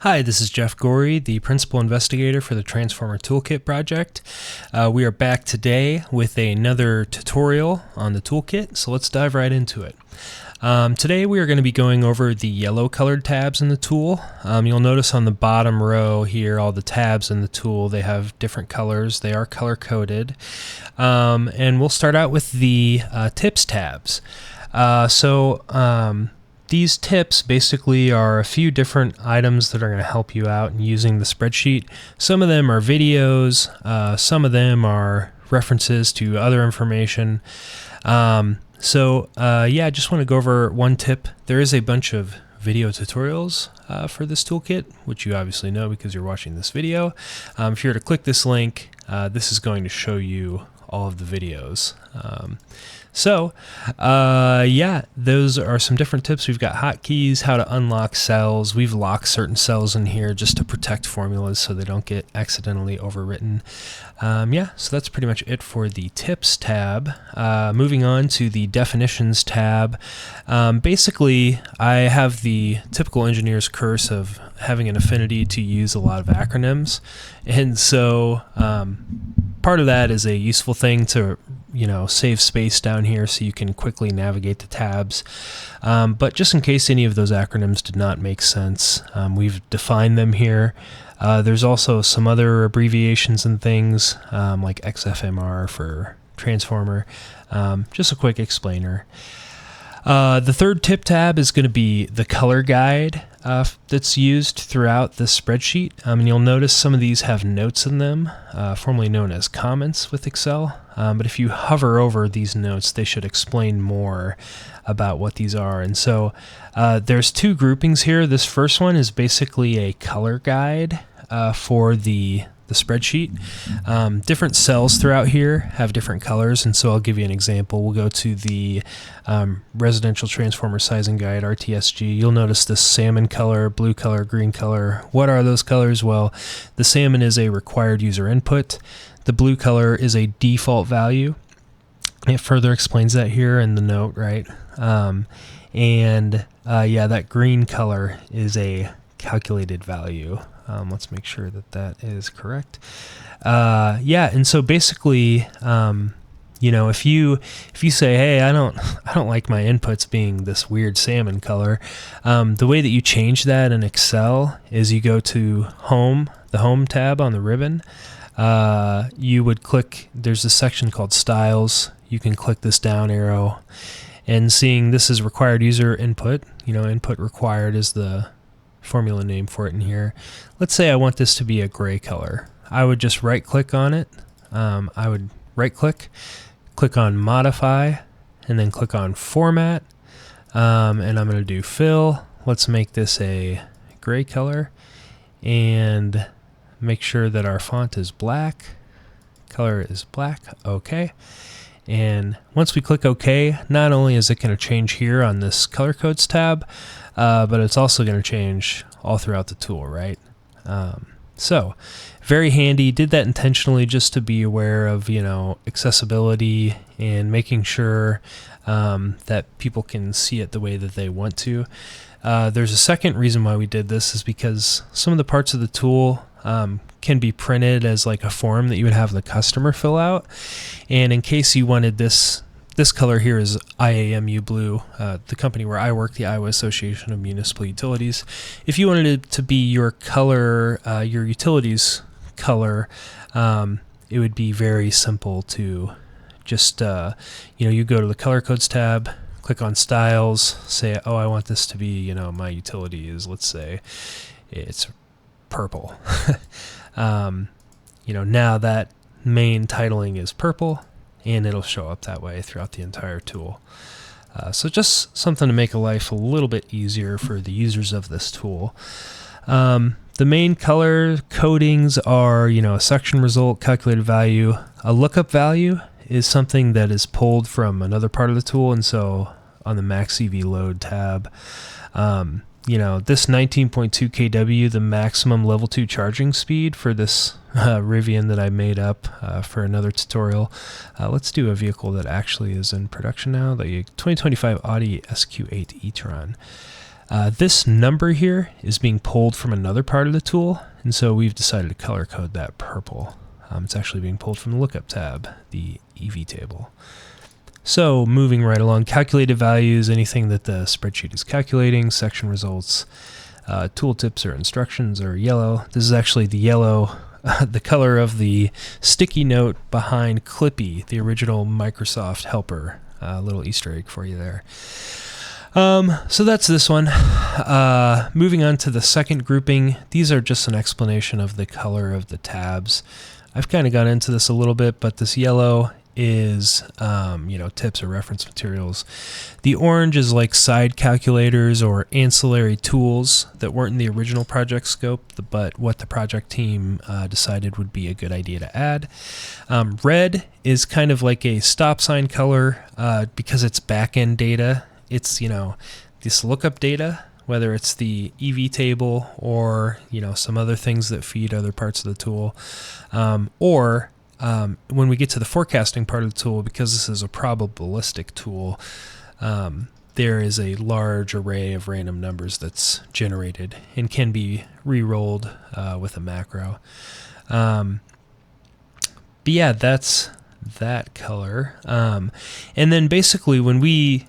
Hi, this is Jeff Gorey, the Principal Investigator for the Transformer Toolkit project. We are back today with another tutorial on the toolkit, so let's dive right into it. Today we are going to be going over the yellow colored tabs in the tool. You'll notice on the bottom row here, all the tabs in the tool, they have different colors. They are color coded. And we'll start out with the tips tabs. These tips basically are a few different items that are going to help you out in using the spreadsheet. Some of them are videos, some of them are references to other information. I just want to go over one tip. There is a bunch of video tutorials for this toolkit, which you obviously know because you're watching this video. If you were to click this link, this is going to show you all of the videos. Those are some different tips. We've got hotkeys, how to unlock cells. We've locked certain cells in here just to protect formulas so they don't get accidentally overwritten. So that's pretty much it for the tips tab. Moving on to the definitions tab. Basically, I have the typical engineer's curse of having an affinity to use a lot of acronyms. And so part of that is a useful thing to save space down here so you can quickly navigate the tabs. But just in case any of those acronyms did not make sense, we've defined them here. There's also some other abbreviations and things like XFMR for transformer. Just a quick explainer. The third tip tab is going to be the color guide that's used throughout the spreadsheet. And you'll notice some of these have notes in them, formerly known as comments with Excel. But if you hover over these notes, they should explain more about what these are. And so there's two groupings here. This first one is basically a color guide for the spreadsheet. Different cells throughout here have different colors, and so I'll give you an example. We'll go to the Residential Transformer Sizing Guide, RTSG. You'll notice this salmon color, blue color, green color. What are those colors? Well, the salmon is a required user input. The blue color is a default value. It further explains that here in the note, right? That green color is a calculated value. Let's make sure that that is correct. And so basically, if you say, hey, I don't like my inputs being this weird salmon color, the way that you change that in Excel is you go to Home, the Home tab on the ribbon. You would click. There's a section called Styles. You can click this down arrow, and seeing this is required user input. Input required is the formula name for it in here. Let's say I want this to be a gray color. I would just right click on it. I would right click on modify, and then click on format. And I'm going to do fill. Let's make this a gray color and make sure that our font is black. Color is black. Okay. And once we click OK, not only is it going to change here on this color codes tab, but it's also going to change all throughout the tool, right? So very handy. Did that intentionally just to be aware of, accessibility and making sure that people can see it the way that they want to. There's a second reason why we did this is because some of the parts of the tool can be printed as like a form that you would have the customer fill out. And in case you wanted this color here is IAMU blue, the company where I work, the Iowa Association of Municipal Utilities. If you wanted it to be your color, your utilities color, it would be very simple to just, you go to the color codes tab, click on styles, say, oh, I want this to be, my utility is, let's say, it's purple. Now that main titling is purple, and it'll show up that way throughout the entire tool. So just something to make life a little bit easier for the users of this tool. The main color codings are, a section result, calculated value. A lookup value is something that is pulled from another part of the tool, and so on the max EV load tab, this 19.2 kW, the maximum level 2 charging speed for this Rivian that I made up for another tutorial. Let's do a vehicle that actually is in production now, the 2025 Audi SQ8 e-tron. This number here is being pulled from another part of the tool, and so we've decided to color code that purple. It's actually being pulled from the lookup tab, the EV table. So moving right along, calculated values, anything that the spreadsheet is calculating, section results, tooltips or instructions are yellow. This is actually the yellow, the color of the sticky note behind Clippy, the original Microsoft helper. A little Easter egg for you there. So that's this one. Moving on to the second grouping, these are just an explanation of the color of the tabs. I've kind of gone into this a little bit, but this yellow is, tips or reference materials. The orange is like side calculators or ancillary tools that weren't in the original project scope, but what the project team decided would be a good idea to add. Red is kind of like a stop sign color because it's back-end data. It's, this lookup data, whether it's the EV table or, some other things that feed other parts of the tool, or when we get to the forecasting part of the tool, because this is a probabilistic tool, there is a large array of random numbers that's generated and can be re-rolled with a macro. But yeah, that's that color. And then basically when we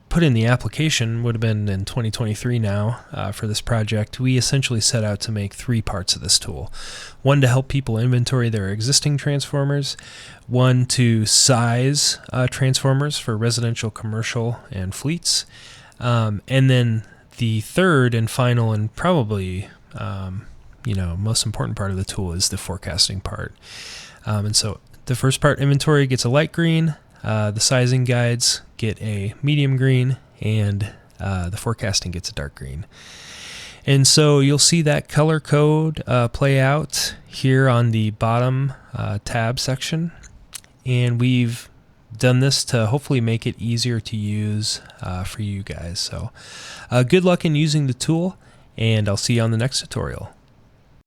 put in the application, would have been in 2023 now for this project, we essentially set out to make 3 parts of this tool. One to help people inventory their existing transformers, one to size transformers for residential, commercial, and fleets, and then the third and final and probably most important part of the tool is the forecasting part. And so the first part, inventory, gets a light green. The sizing guides get a medium green, and the forecasting gets a dark green. And so you'll see that color code play out here on the bottom tab section. And we've done this to hopefully make it easier to use for you guys. So good luck in using the tool, and I'll see you on the next tutorial.